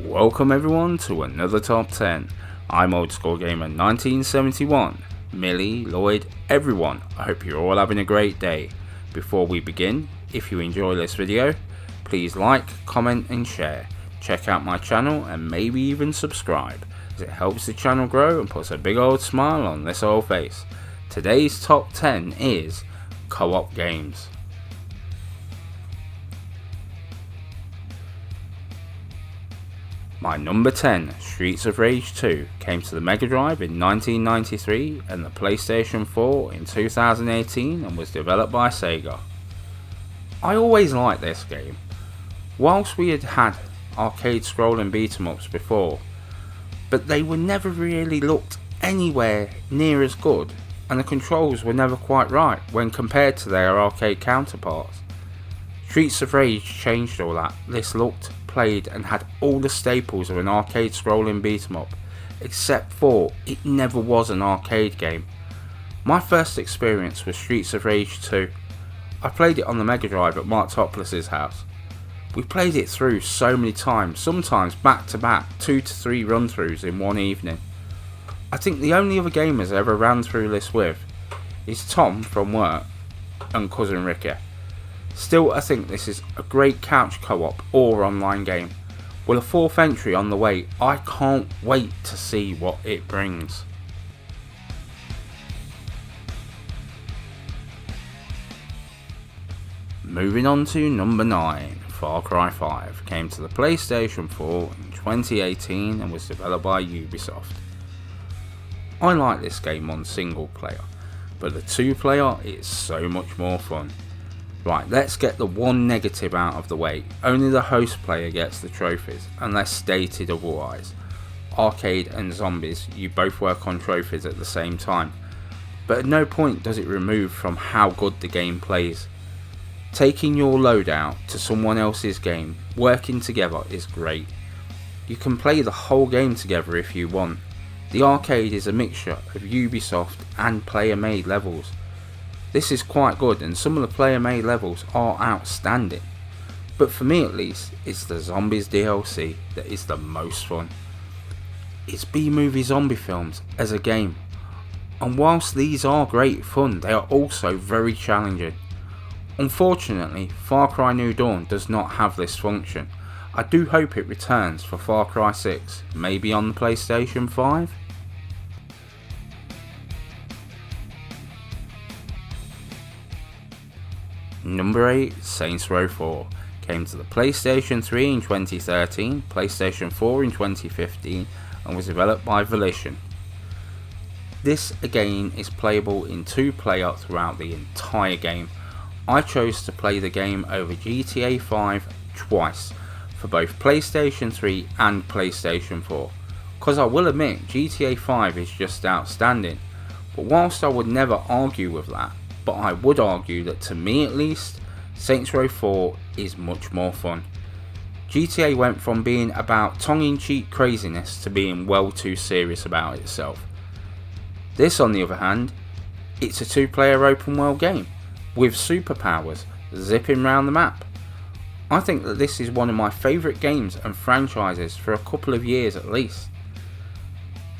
Welcome everyone to another top 10. I'm Old School Gamer 1971. Millie, Lloyd, everyone, I hope you're all having a great day. Before we begin, if you enjoy this video, please like, comment and share. Check out my channel and maybe even subscribe, as it helps the channel grow and puts a big old smile on this old face. Today's top 10 is co-op games. My number 10, Streets of Rage 2, came to the Mega Drive in 1993 and the PlayStation 4 in 2018 and was developed by Sega. I always liked this game. Whilst we had arcade scrolling beat-em-ups before, but they were never really looked anywhere near as good, and the controls were never quite right when compared to their arcade counterparts. Streets of Rage changed all that. This looked, played and had all the staples of an arcade scrolling beat 'em up, except for it never was an arcade game. My first experience was Streets of Rage 2. I played it on the Mega Drive at Mark Topless's house. We played it through so many times, sometimes back to back, 2 to 3 run throughs in one evening. I think the only other gamers I ever ran through this with is Tom from work and cousin Ricky. Still, I think this is a great couch co-op or online game. With a 4th entry on the way, I can't wait to see what it brings. Moving on to number 9, Far Cry 5 came to the PlayStation 4 in 2018 and was developed by Ubisoft. I like this game on single player, but the 2 player is so much more fun. Right, let's get the one negative out of the way. Only the host player gets the trophies, unless stated otherwise. Arcade and zombies, you both work on trophies at the same time, but at no point does it remove from how good the game plays. Taking your loadout to someone else's game, working together is great. You can play the whole game together if you want. The arcade is a mixture of Ubisoft and player-made levels. This is quite good and some of the player-made levels are outstanding, but for me at least, it's the Zombies DLC that is the most fun. It's B-movie zombie films as a game, and whilst these are great fun, they are also very challenging. Unfortunately, Far Cry New Dawn does not have this function. I do hope it returns for Far Cry 6, maybe on the PlayStation 5? Number 8, Saints Row 4 came to the PlayStation 3 in 2013, PlayStation 4 in 2015 and was developed by Volition. This again is playable in 2 player throughout the entire game. I chose to play the game over GTA 5 twice for both PlayStation 3 and PlayStation 4, because I will admit GTA 5 is just outstanding, but whilst I would never argue with that, but I would argue that to me at least, Saints Row 4 is much more fun. GTA went from being about tongue-in-cheek craziness to being well too serious about itself. This on the other hand, it's a 2-player open world game, with superpowers, zipping around the map. I think that this is one of my favourite games and franchises for a couple of years at least.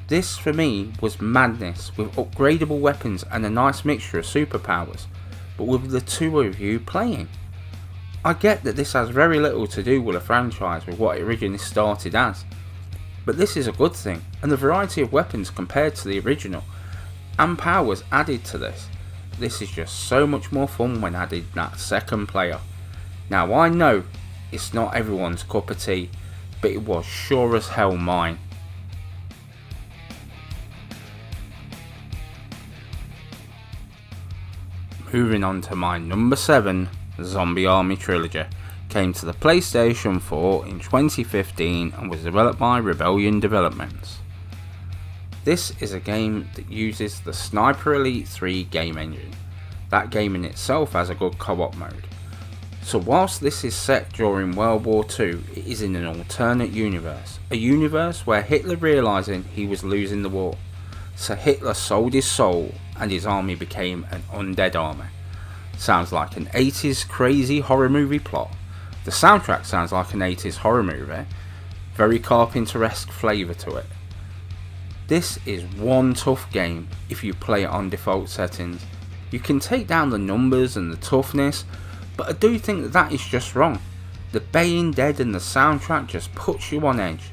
This for me was madness, with upgradable weapons and a nice mixture of superpowers, but with the 2 of you playing. I get that this has very little to do with a franchise with what it originally started as, but this is a good thing, and the variety of weapons compared to the original, and powers added to this. This is just so much more fun when added that 2nd player. Now I know it's not everyone's cup of tea, but it was sure as hell mine. Moving on to my number 7, Zombie Army Trilogy, came to the PlayStation 4 in 2015 and was developed by Rebellion Developments. This is a game that uses the Sniper Elite 3 game engine. That game in itself has a good co-op mode. So whilst this is set during World War II, it is in an alternate universe. A universe where Hitler, realising he was losing the war, so Hitler sold his soul and his army became an undead army. Sounds like an 80s crazy horror movie plot. The soundtrack sounds like an 80s horror movie. very Carpenter-esque flavour to it. This is one tough game if you play it on default settings. You can take down the numbers and the toughness, but I do think that is just wrong. The baying dead and the soundtrack just puts you on edge.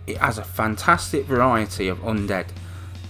It has a fantastic variety of undead.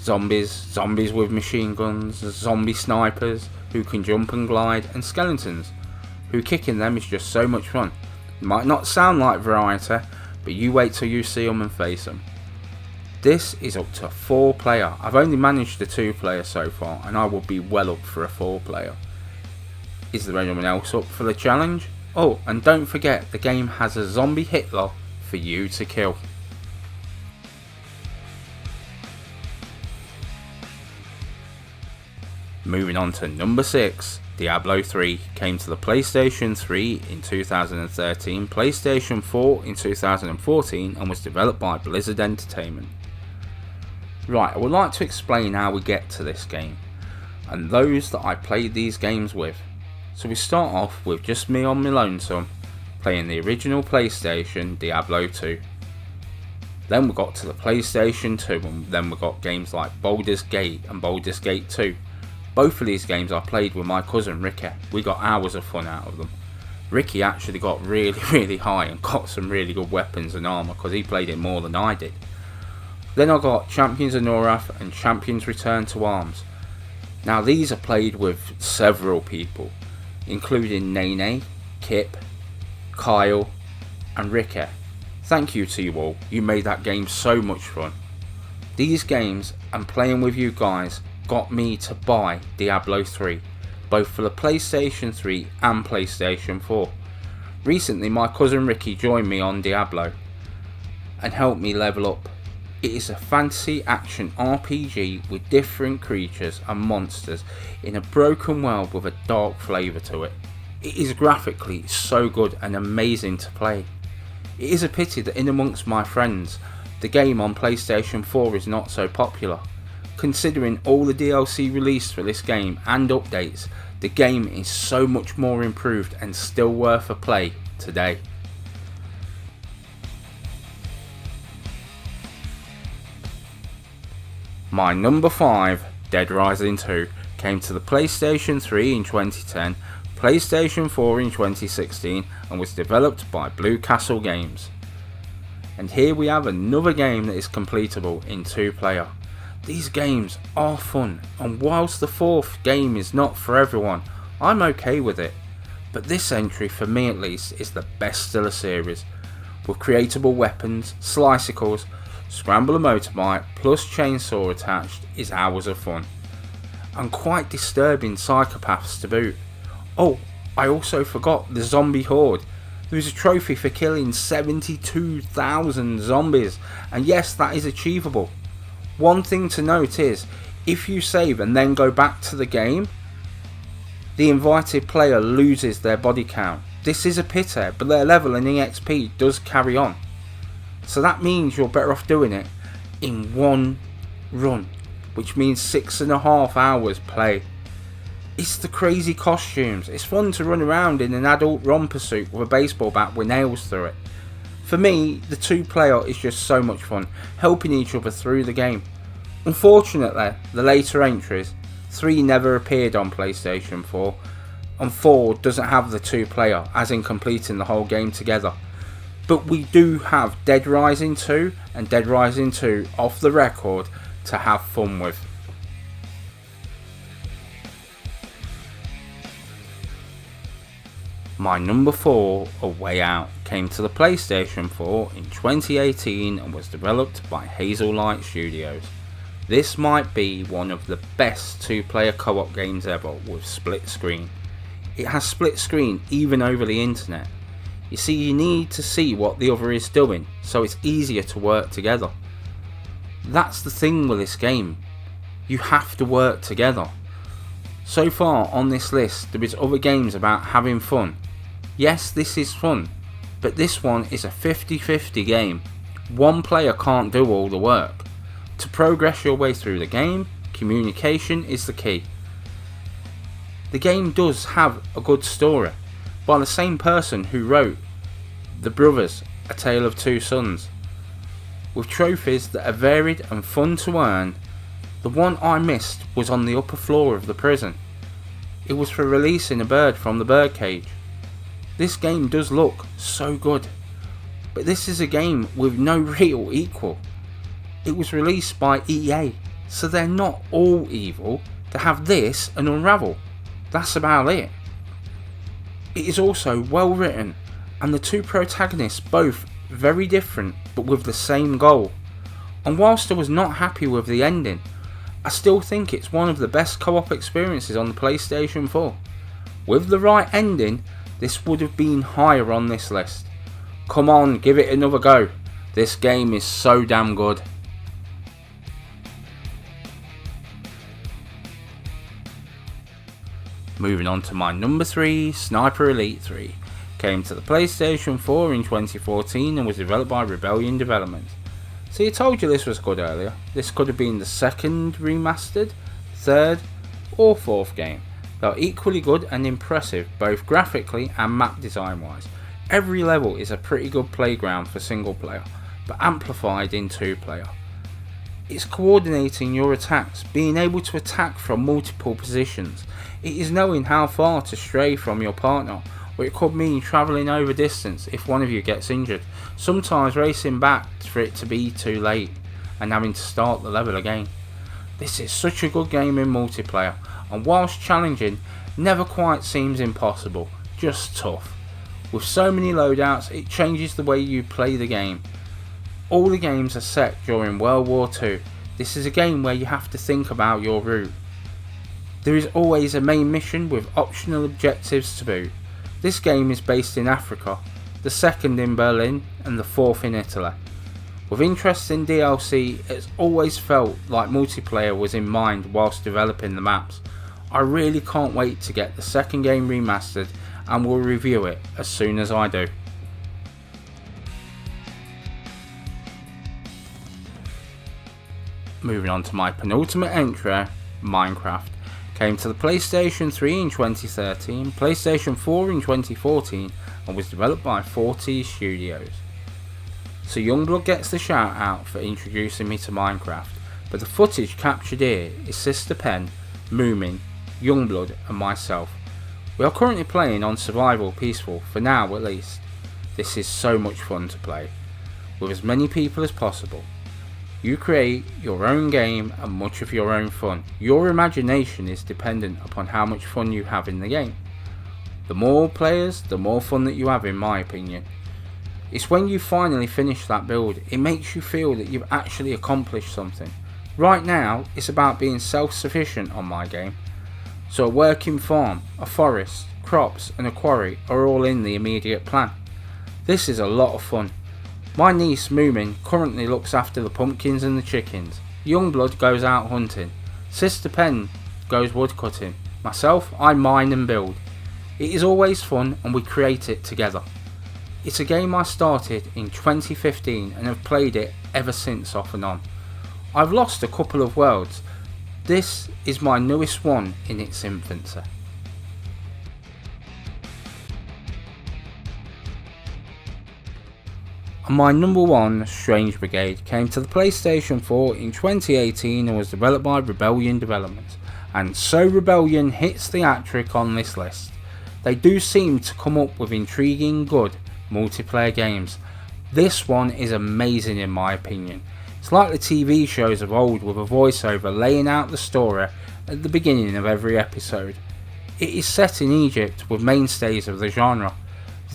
Zombies with machine guns, zombie snipers who can jump and glide, and skeletons who kicking them is just so much fun. It might not sound like variety, but you wait till you see them and face them. This is up to 4 player. I've only managed the 2 player so far, and I will be well up for a 4 player. Is there anyone else up for the challenge? Oh, and don't forget the game has a zombie Hitler for you to kill. Moving on to number 6, Diablo 3 came to the PlayStation 3 in 2013, PlayStation 4 in 2014, and was developed by Blizzard Entertainment. Right, I would like to explain how we get to this game, and those that I played these games with. So we start off with just me on my lonesome, playing the original PlayStation Diablo 2. Then we got to the PlayStation 2, and then we got games like Baldur's Gate and Baldur's Gate 2. Both of these games I played with my cousin Ricky. We got hours of fun out of them. Ricky actually got really high and got some really good weapons and armour because he played it more than I did. Then I got Champions of Norath and Champions Return to Arms. Now these are played with several people, including Nene, Kip, Kyle and Ricky. Thank you to you all, you made that game so much fun. These games and playing with you guys got me to buy Diablo 3, both for the PlayStation 3 and PlayStation 4. Recently my cousin Ricky joined me on Diablo and helped me level up. It is a fantasy action RPG with different creatures and monsters in a broken world with a dark flavour to it. It is graphically so good and amazing to play. It is a pity that in amongst my friends, the game on PlayStation 4 is not so popular. Considering all the DLC released for this game and updates, the game is so much more improved and still worth a play today. My number 5, Dead Rising 2, came to the PlayStation 3 in 2010, PlayStation 4 in 2016, and was developed by Blue Castle Games. And here we have another game that is completable in 2 player. These games are fun, and whilst the 4th game is not for everyone, I'm okay with it. But this entry, for me at least, is the best of the series. With creatable weapons, slicicles, scramble a motorbike plus chainsaw attached is hours of fun. And quite disturbing psychopaths to boot. Oh, I also forgot the zombie horde. There is a trophy for killing 72,000 zombies, and yes, that is achievable. One thing to note is, if you save and then go back to the game, the invited player loses their body count. This is a pity, but their level and EXP does carry on. So that means you're better off doing it in one run, which means 6.5 hours play. It's the crazy costumes. It's fun to run around in an adult romper suit with a baseball bat with nails through it. For me, the 2 player is just so much fun, helping each other through the game. Unfortunately, the later entries, 3 never appeared on PlayStation 4, and 4 doesn't have the 2 player, as in completing the whole game together. But we do have Dead Rising 2 and Dead Rising 2 off the record to have fun with. My number 4, A Way Out, came to the PlayStation 4 in 2018 and was developed by Hazelight Studios. This might be one of the best 2-player co-op games ever with split screen. It has split screen even over the internet. You see, you need to see what the other is doing, so it's easier to work together. That's the thing with this game. You have to work together. So far on this list, there is other games about having fun. Yes, this is fun, but this one is a 50-50 game. One player can't do all the work. To progress your way through the game, communication is the key. The game does have a good story, by the same person who wrote The Brothers, A Tale of Two Sons. with trophies that are varied and fun to earn. The one I missed was on the upper floor of the prison. It was for releasing a bird from the birdcage. This game does look so good, but this is a game with no real equal. It was released by EA, so they're not all evil to have this and Unravel. That's about it. It is also well written, and the two protagonists both very different but with the same goal. And whilst I was not happy with the ending, I still think it's one of the best co-op experiences on the PlayStation 4. With the right ending, this would have been higher on this list. Come on, give it another go. This game is so damn good. Moving on to my number 3, Sniper Elite 3. Came to the PlayStation 4 in 2014 and was developed by Rebellion Development. See, I told you this was good earlier. This could have been the second remastered, third or fourth game. They are equally good and impressive both graphically and map design wise. Every level is a pretty good playground for single player, but amplified in 2 player. It's coordinating your attacks, being able to attack from multiple positions. It is knowing how far to stray from your partner, or it could mean travelling over distance if one of you gets injured, sometimes racing back for it to be too late and having to start the level again. This is such a good game in multiplayer, and whilst challenging, never quite seems impossible, just tough. With so many loadouts, it changes the way you play the game. All the games are set during World War II. This is a game where you have to think about your route. There is always a main mission with optional objectives to boot. This game is based in Africa, the second in Berlin and the fourth in Italy. With interest in DLC, it's always felt like multiplayer was in mind whilst developing the maps. I really can't wait to get the second game remastered and will review it as soon as I do. Moving on to my penultimate entry, Minecraft. Came to the PlayStation 3 in 2013, PlayStation 4 in 2014 and was developed by 10's Studios. So Youngblood gets the shout out for introducing me to Minecraft, but the footage captured here is Sister Pen, Moomin, Youngblood and myself. We are currently playing on Survival Peaceful, for now at least. This is so much fun to play, with as many people as possible. You create your own game and much of your own fun. Your imagination is dependent upon how much fun you have in the game. The more players, the more fun that you have, in my opinion. It's when you finally finish that build, it makes you feel that you've actually accomplished something. Right now, it's about being self-sufficient on my game. So a working farm, a forest, crops and a quarry are all in the immediate plan. This is a lot of fun. My niece Moomin currently looks after the pumpkins and the chickens. Youngblood goes out hunting. Sister Pen goes woodcutting. Myself, I mine and build. It is always fun and we create it together. It's a game I started in 2015 and have played it ever since, off and on. I've lost a couple of worlds. This is my newest one in its infancy. And my number 1, Strange Brigade, came to the PlayStation 4 in 2018 and was developed by Rebellion Development. And so Rebellion hits the hat-trick on this list. They do seem to come up with intriguing, good multiplayer games. This one is amazing in my opinion. It's like the TV shows of old with a voiceover laying out the story at the beginning of every episode. It is set in Egypt with mainstays of the genre.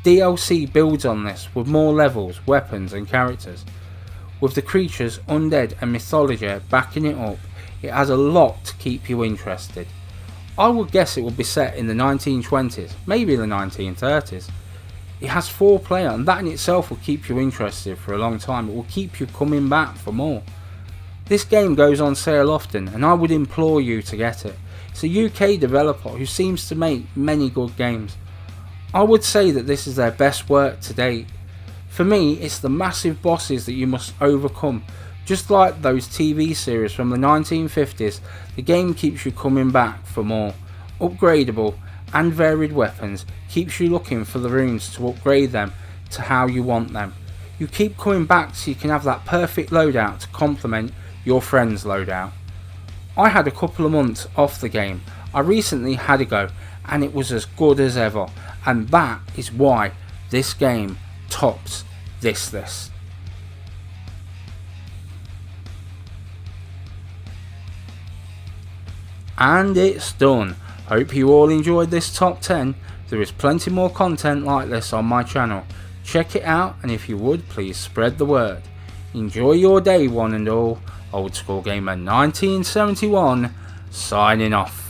The DLC builds on this with more levels, weapons and characters. With the creatures, undead and mythology backing it up, it has a lot to keep you interested. I would guess it would be set in the 1920s, maybe the 1930s. It has 4 player and that in itself will keep you interested for a long time. It will keep you coming back for more. This game goes on sale often and I would implore you to get it. It's a UK developer who seems to make many good games. I would say that this is their best work to date. For me, it's the massive bosses that you must overcome. Just like those TV series from the 1950s, the game keeps you coming back for more. Upgradable and varied weapons keeps you looking for the runes to upgrade them to how you want them. You keep coming back so you can have that perfect loadout to complement your friend's loadout. I had a couple of months off the game. I recently had a go and it was as good as ever, and that is why this game tops this list. And it's done. Hope you all enjoyed this top 10. There is plenty more content like this on my channel. Check it out, and if you would, please spread the word. Enjoy your day, one and all. Old School Gamer 1971 signing off.